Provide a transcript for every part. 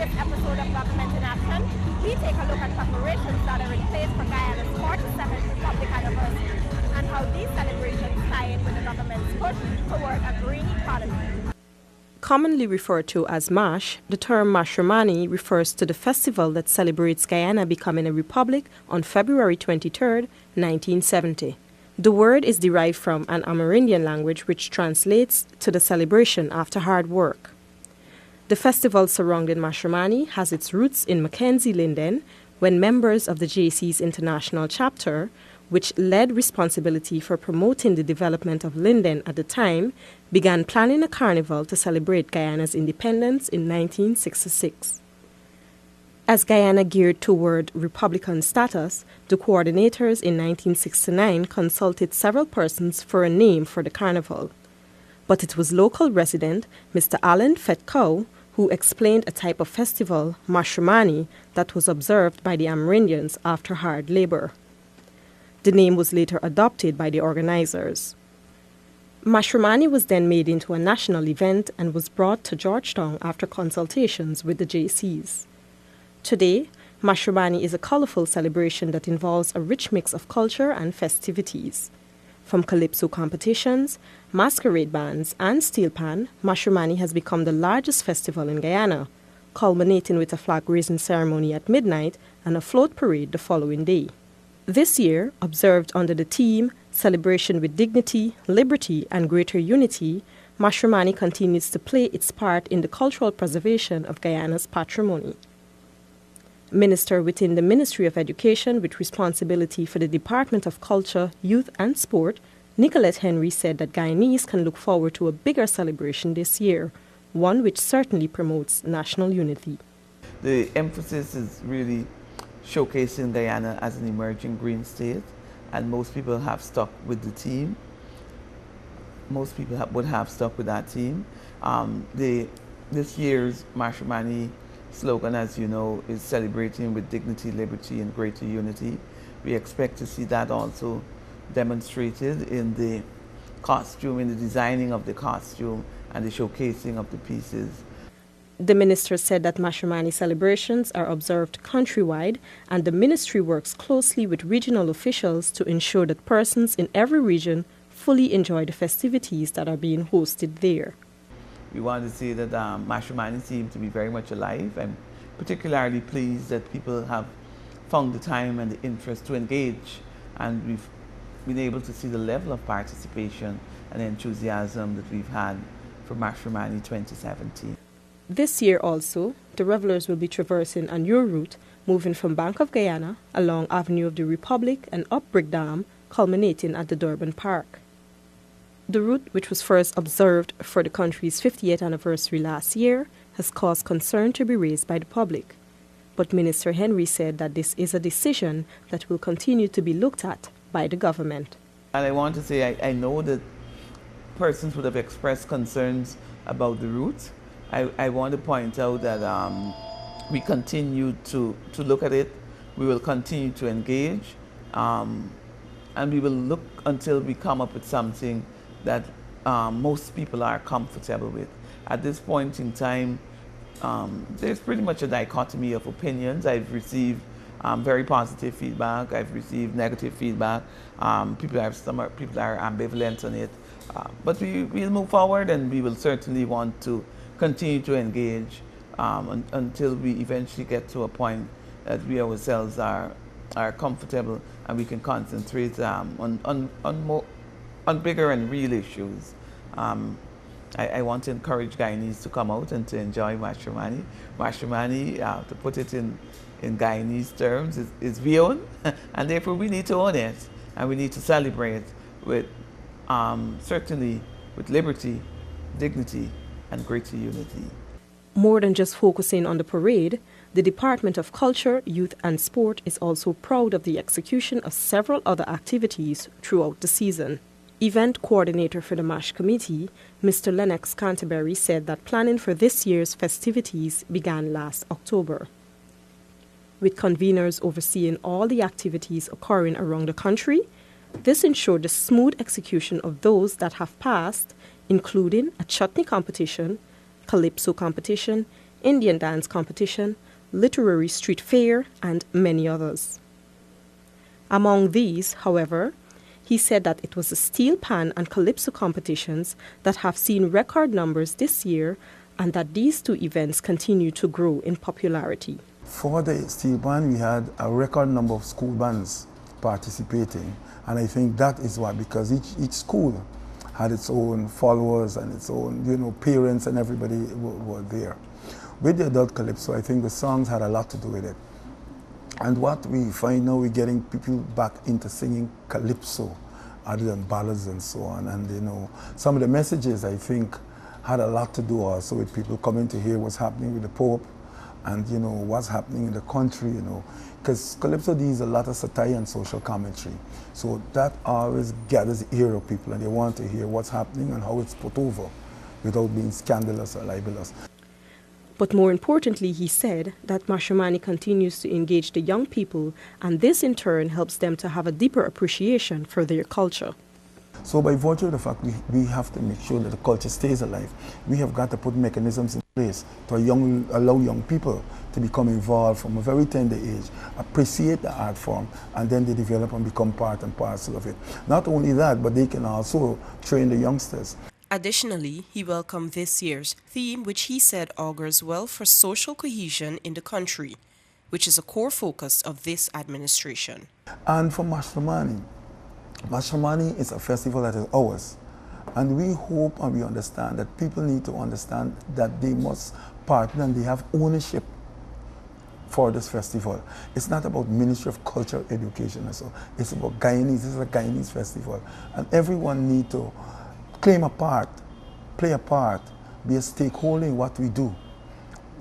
this episode of Government in Action, we take a look at preparations that are in place for Guyana's 47th Republic anniversary and how these celebrations tie in with the government's push toward a green economy. Commonly referred to as MASH, the term Mashramani refers to the festival that celebrates Guyana becoming a republic on February 23, 1970. The word is derived from an Amerindian language which translates to the celebration after hard work. The festival surrounding Mashramani has its roots in Mackenzie Linden, when members of the JC's international chapter, which led responsibility for promoting the development of Linden at the time, began planning a carnival to celebrate Guyana's independence in 1966. As Guyana geared toward Republican status, the coordinators in 1969 consulted several persons for a name for the carnival. But it was local resident Mr. Allen Fetkow who explained a type of festival, Mashramani, that was observed by the Amerindians after hard labor. The name was later adopted by the organizers. Mashramani was then made into a national event and was brought to Georgetown after consultations with the JCs. Today, Mashramani is a colorful celebration that involves a rich mix of culture and festivities. From calypso competitions, masquerade bands, and steel pan, Mashramani has become the largest festival in Guyana, culminating with a flag-raising ceremony at midnight and a float parade the following day. This year, observed under the theme Celebration with Dignity, Liberty, and Greater Unity, Mashramani continues to play its part in the cultural preservation of Guyana's patrimony. Minister within the Ministry of Education with responsibility for the Department of Culture, Youth and Sport, Nicolette Henry said that Guyanese can look forward to a bigger celebration this year, one which certainly promotes national unity. The emphasis is really showcasing Guyana as an emerging green state, and most people have stuck with the team. Most people would have stuck with that team. This year's Mashramani slogan, as you know, is celebrating with dignity, liberty, and greater unity. We expect to see that also demonstrated in the costume, in the designing of the costume, and the showcasing of the pieces. The minister said that Mashramani celebrations are observed countrywide, and the ministry works closely with regional officials to ensure that persons in every region fully enjoy the festivities that are being hosted there. We want to say that Mashramani seems to be very much alive. I'm particularly pleased that people have found the time and the interest to engage, and we've been able to see the level of participation and enthusiasm that we've had for Mashramani 2017. This year also, the revelers will be traversing a new route, moving from Bank of Guyana along Avenue of the Republic and up Brick Dam, culminating at the Durban Park. The route, which was first observed for the country's 50th anniversary last year, has caused concern to be raised by the public. But Minister Henry said that this is a decision that will continue to be looked at by the government. And I want to say I know that persons would have expressed concerns about the route. I want to point out that we continue to look at it. We will continue to engage, and we will look until we come up with something that most people are comfortable with. At this point in time, there's pretty much a dichotomy of opinions. I've received very positive feedback. I've received negative feedback. People are ambivalent on it. But we'll move forward, and we will certainly want to continue to engage until we eventually get to a point that we ourselves are comfortable and we can concentrate on bigger and real issues. I want to encourage Guyanese to come out and to enjoy Mashramani. Mashramani, to put it in Guyanese terms, is vion, and therefore we need to own it, and we need to celebrate with, certainly with liberty, dignity, and greater unity. More than just focusing on the parade, the Department of Culture, Youth and Sport is also proud of the execution of several other activities throughout the season. Event coordinator for the MASH committee, Mr. Lennox Canterbury, said that planning for this year's festivities began last October. With conveners overseeing all the activities occurring around the country, this ensured the smooth execution of those that have passed, including a chutney competition, calypso competition, Indian dance competition, literary street fair, and many others. Among these, however, he said that it was the steel pan and calypso competitions that have seen record numbers this year and that these two events continue to grow in popularity. For the steel band, we had a record number of school bands participating, and I think that is why, because each school had its own followers and its own, parents and everybody were there. With the adult calypso, I think the songs had a lot to do with it. And what we find now, we're getting people back into singing calypso other than ballads and so on. And some of the messages, I think, had a lot to do also with people coming to hear what's happening with the Pope and what's happening in the country, because calypso deals a lot of satire and social commentary. So that always gathers the ear of people, and they want to hear what's happening and how it's put over without being scandalous or libelous. But more importantly, he said that Mashramani continues to engage the young people, and this in turn helps them to have a deeper appreciation for their culture. So by virtue of the fact we have to make sure that the culture stays alive, we have got to put mechanisms in place to allow young people to become involved from a very tender age, appreciate the art form, and then they develop and become part and parcel of it. Not only that, but they can also train the youngsters. Additionally, he welcomed this year's theme, which he said augurs well for social cohesion in the country, which is a core focus of this administration. And for Mashramani, Mashramani is a festival that is ours. And we hope and we understand that people need to understand that they must partner and they have ownership for this festival. It's not about Ministry of Culture, Education and so. It's about Guyanese. This is a Guyanese festival. And everyone needs to claim a part, play a part, be a stakeholder in what we do.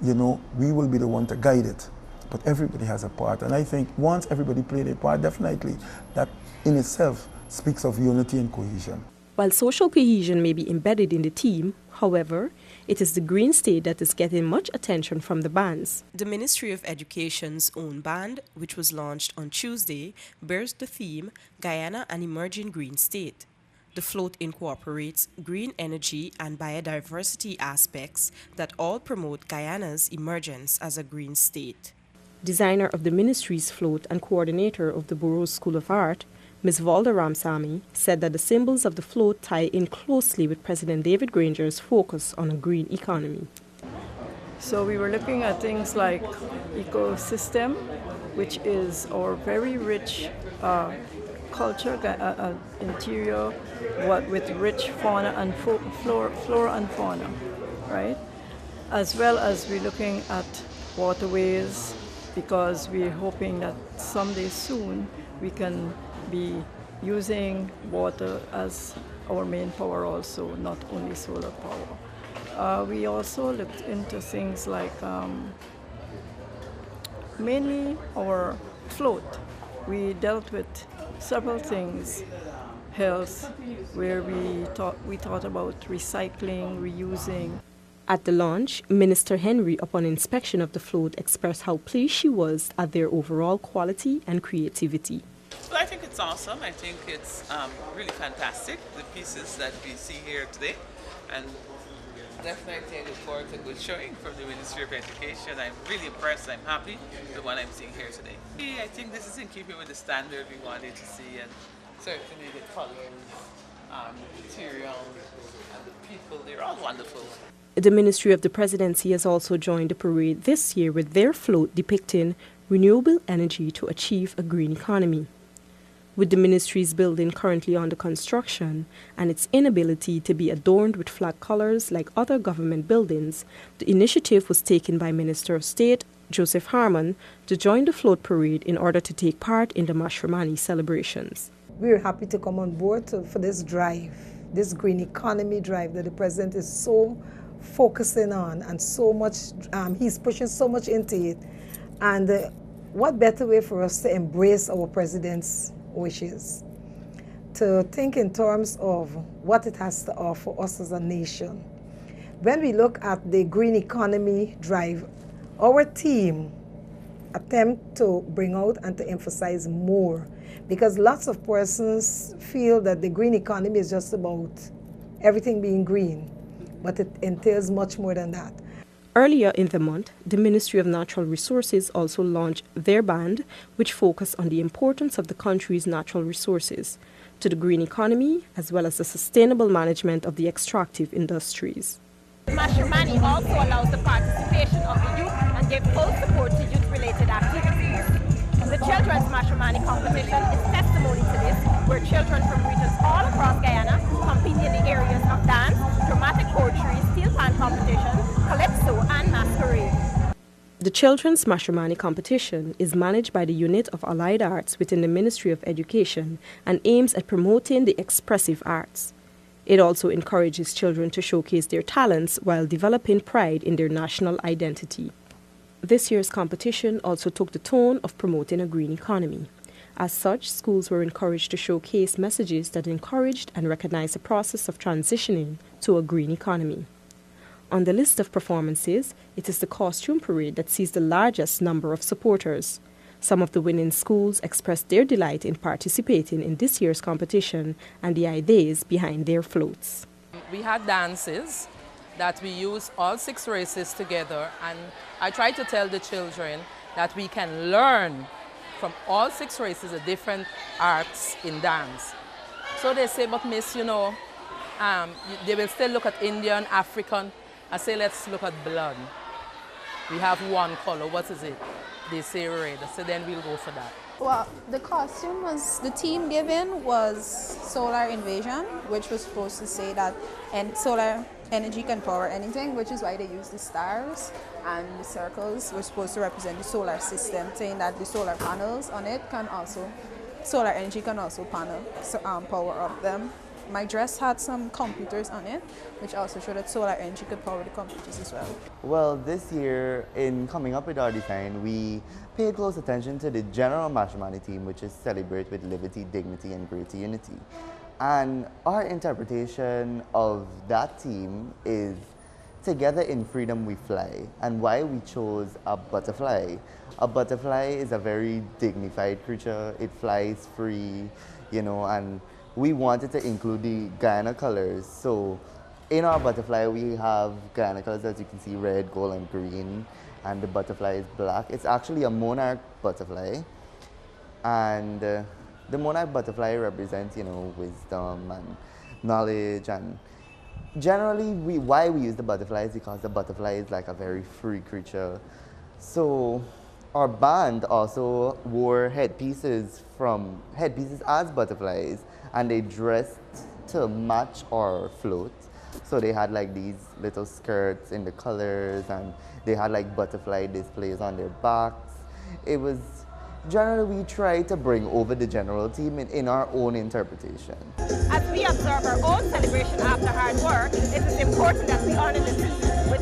We will be the one to guide it, but everybody has a part. And I think once everybody played their part, definitely that in itself speaks of unity and cohesion. While social cohesion may be embedded in the theme, however, it is the Green State that is getting much attention from the bands. The Ministry of Education's own band, which was launched on Tuesday, bears the theme Guyana, an Emerging Green State. The float incorporates green energy and biodiversity aspects that all promote Guyana's emergence as a green state. Designer of the ministry's float and coordinator of the Burroughs School of Art, Ms. Valda Ramsamy, said that the symbols of the float tie in closely with President David Granger's focus on a green economy. So we were looking at things like ecosystem, which is our very rich culture, interior, with rich fauna and flora and fauna, right? As well as we're looking at waterways, because we're hoping that someday soon we can be using water as our main power also, not only solar power. We also looked into things like mainly our float. We dealt with several things, health, where we thought about recycling, reusing. At the launch, Minister Henry, upon inspection of the float, expressed how pleased she was at their overall quality and creativity. Well, I think it's awesome. I think it's really fantastic, the pieces that we see here today. And definitely I look forward to a good showing from the Ministry of Education. I'm really impressed. I'm happy with what I'm seeing here today. I think this is in keeping with the standard we wanted to see, and certainly the colors, the material, and the people, they're all wonderful. The Ministry of the Presidency has also joined the parade this year with their float depicting renewable energy to achieve a green economy. With the ministry's building currently under construction and its inability to be adorned with flag colors like other government buildings, the initiative was taken by Minister of State Joseph Harmon to join the float parade in order to take part in the Mashramani celebrations. We're happy to come on board for this drive, this green economy drive that the President is so focusing on, and so much, he's pushing so much into it. And what better way for us to embrace our President's wishes, to think in terms of what it has to offer us as a nation. When we look at the green economy drive, our team attempt to bring out and to emphasize more, because lots of persons feel that the green economy is just about everything being green, but it entails much more than that. Earlier in the month, the Ministry of Natural Resources also launched their band, which focused on the importance of the country's natural resources to the green economy, as well as the sustainable management of the extractive industries. Mashramani also allows the participation of the youth and gives full support to youth-related activities. The Children's Mashramani competition is testimony to this, where children from regions all across Guyana compete in the areas of dance, dramatic poetry, steel pan competition, calypso, and masquerade. The Children's Mashramani competition is managed by the Unit of Allied Arts within the Ministry of Education and aims at promoting the expressive arts. It also encourages children to showcase their talents while developing pride in their national identity. This year's competition also took the tone of promoting a green economy. As such, schools were encouraged to showcase messages that encouraged and recognized the process of transitioning to a green economy. On the list of performances, it is the costume parade that sees the largest number of supporters. Some of the winning schools expressed their delight in participating in this year's competition and the ideas behind their floats. We had dances that we used all 6 races together, and I try to tell the children that we can learn from all 6 races the different arts in dance. So they say, but miss, they will still look at Indian, African. I say, let's look at blood. We have one color, what is it? They say red, so then we'll go for that. Well, the costume was, the theme given was solar invasion, which was supposed to say that solar energy can power anything, which is why they use the stars, and the circles were supposed to represent the solar system, saying that the solar panels on it can also, solar energy can also power up them. My dress had some computers on it, which also showed that solar energy could power the computers as well. Well, this year, in coming up with our design, we paid close attention to the general Mashramani theme, which is celebrate with liberty, dignity, and greater unity. And our interpretation of that theme is together in freedom we fly, and why we chose a butterfly. A butterfly is a very dignified creature. It flies free, and we wanted to include the Guyana colors. So in our butterfly, we have Guyana colors, as you can see, red, gold, and green, and the butterfly is black. It's actually a monarch butterfly, and the monarch butterfly represents, wisdom and knowledge. And generally, why we use the butterfly is because the butterfly is like a very free creature. So our band also wore headpieces as butterflies, and they dressed to match our float. So they had like these little skirts in the colors, and they had like butterfly displays on their backs. It was generally, we try to bring over the general theme in our own interpretation. As we observe our own celebration after hard work, it is important that we honor the theme with